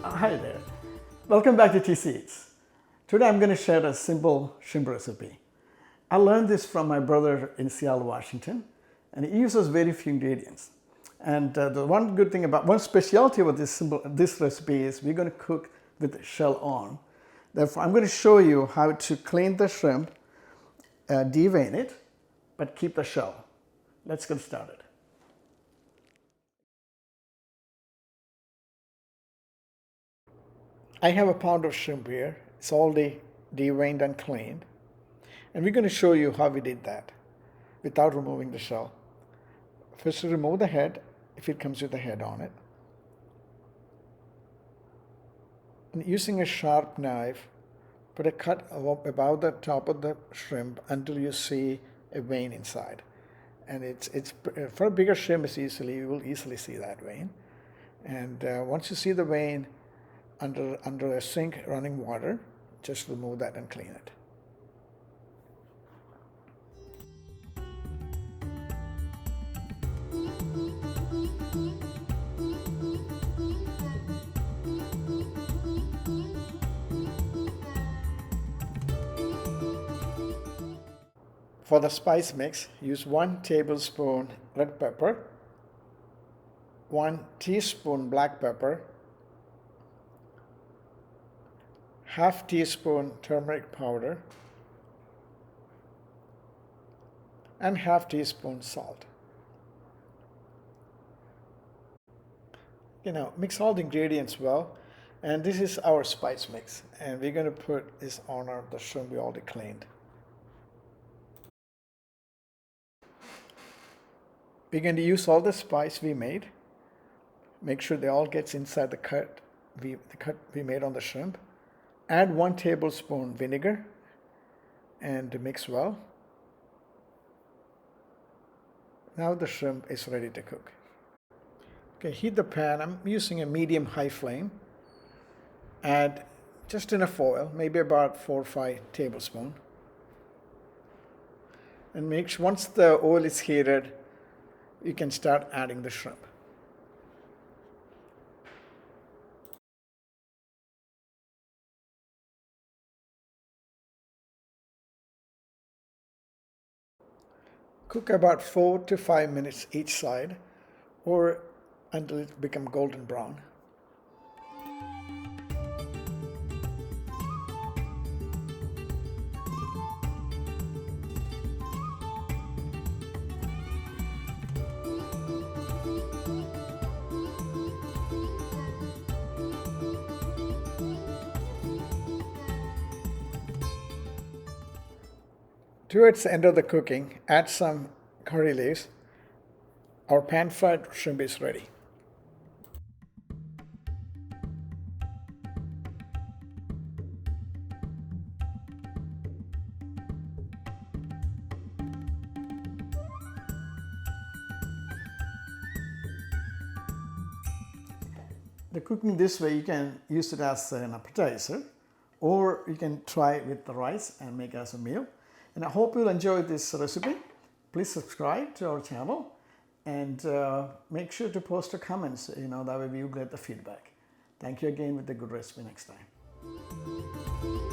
Hi there. Welcome back to TC Eats. Today I'm going to share a simple shrimp recipe. I learned this from my brother in Seattle, Washington, and he uses very few ingredients. And the one specialty of this recipe is we're going to cook with the shell on. Therefore, I'm going to show you how to clean the shrimp, devein it, but keep the shell. Let's get started. I have a pound of shrimp here. It's already deveined and cleaned. And we're going to show you how we did that without removing the shell. First, remove the head, if it comes with the head on it. And using a sharp knife, put a cut about the top of the shrimp until you see a vein inside. And it's for a bigger shrimp, you will easily see that vein. And once you see the vein under a sink running water, just remove that and clean it. For the spice mix, use 1 tablespoon red pepper, 1 teaspoon black pepper, ½ teaspoon turmeric powder, and ½ teaspoon salt. Mix all the ingredients well, and this is our spice mix, and we're going to put this on the shrimp we already cleaned. We're going to use all the spice we made. Make sure they all gets inside the cut we made on the shrimp. Add 1 tablespoon vinegar and mix well. Now the shrimp is ready to cook. Okay, heat the pan. I'm using a medium-high flame. Add just enough oil, maybe about 4 or 5 tablespoons. And make sure once the oil is heated, you can start adding the shrimp. Cook about 4 to 5 minutes each side, or until it becomes golden brown. Towards the end of the cooking, add some curry leaves. Our pan-fried shrimp is ready. The cooking this way, you can use it as an appetizer, or you can try it with the rice and make it as a meal. And I hope you'll enjoy this recipe. Please subscribe to our channel and make sure to post your comments. That way we'll get the feedback. Thank you again with a good recipe next time.